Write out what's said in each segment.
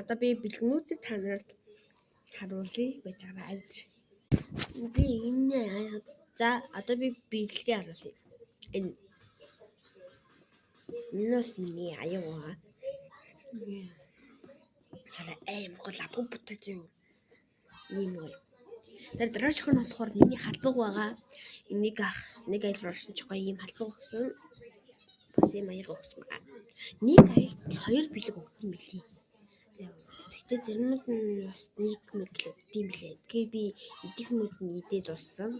Одоо би бэлгнүүдэд та нарт харуулъя гэж байгаа. Би энэ за одоо би бэлгээ харуулъя. Энэ миний аюугаа. Хараа аим гол апуу бүтэж юм. Ийм гоё. Тэр дараачих нь болохоор миний халбаг байгаа. Энийг нэг айл руусан ч гоё ийм халбаг өгсөн. Бас ийм аяг өгсөн. Нэг айлд 2 бэлэг өгсөн мөлий. Тэгтээ зэрнүүд нь бас нэг мэглээ тийм билээ. Тэгээ би эдгмүүд нь идээд дууссан.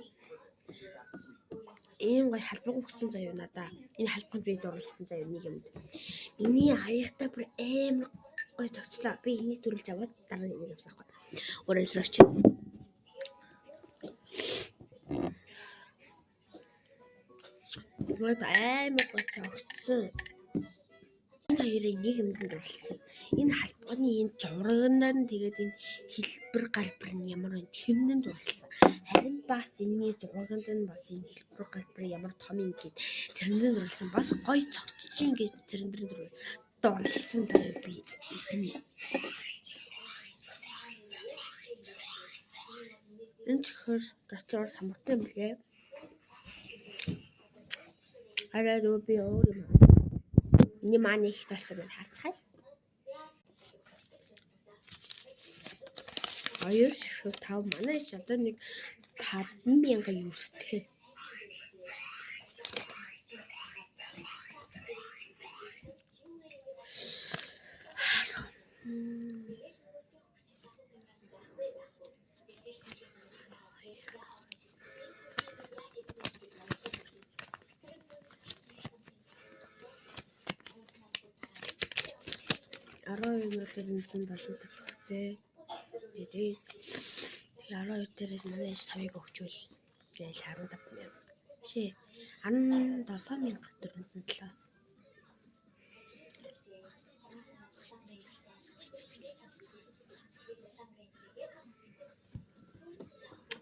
Ийм гоё халбаг өгсөн заяа надаа. Энэ халбагт би дурлсан заяа нэг юмд. Миний аягтай бүр амар гоё цогцлоо. Би энийг төрүүлж аваад дараа нь энийг авсаахгүй. Өөрөө л очив. Мод амар гоё цогцсон. Энэ хоёрыг нэг юмд дурлсан. Энэ халбагны энэ зурагнаар нь тэгээд энэ хэлбэр галбар нь ямар вэ? Тэрнээ дурлсан. Харин бас энэ зурагнд нь бас энэ хэлбэр галбар ямар том юм гээд тэрнээ дурлсан. Бас гоё цогцож ин гэж тэрнээр дурлсан заяа би. Энэ чихэр гацаар самартай юм лээ. Хараа дөө би өөр юм. Энэ маань их талсан нь харцгаая. Аяр шүү 5 манай ич одоо нэг 5,000 юустэй. Арой мөрөөр энэ 70 төгрөгтэй. Тэгээд 12 дээрээс манай ич 5-ыг өгчүүл. Тэгэл 15,000. Шээ 17,407.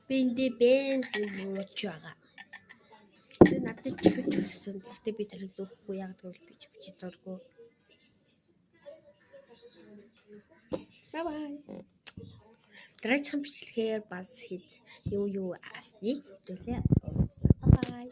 Бинди бэн мууч байгаа. Тэр надад чихэж өгсөн. Гэхдээ би тэрийг зөөхгүй яг тэгвэл би чихэж дурггүй. Bye bye. Дараагийн бичлэгээр бас хэд юу асныг төлөө. Bye bye.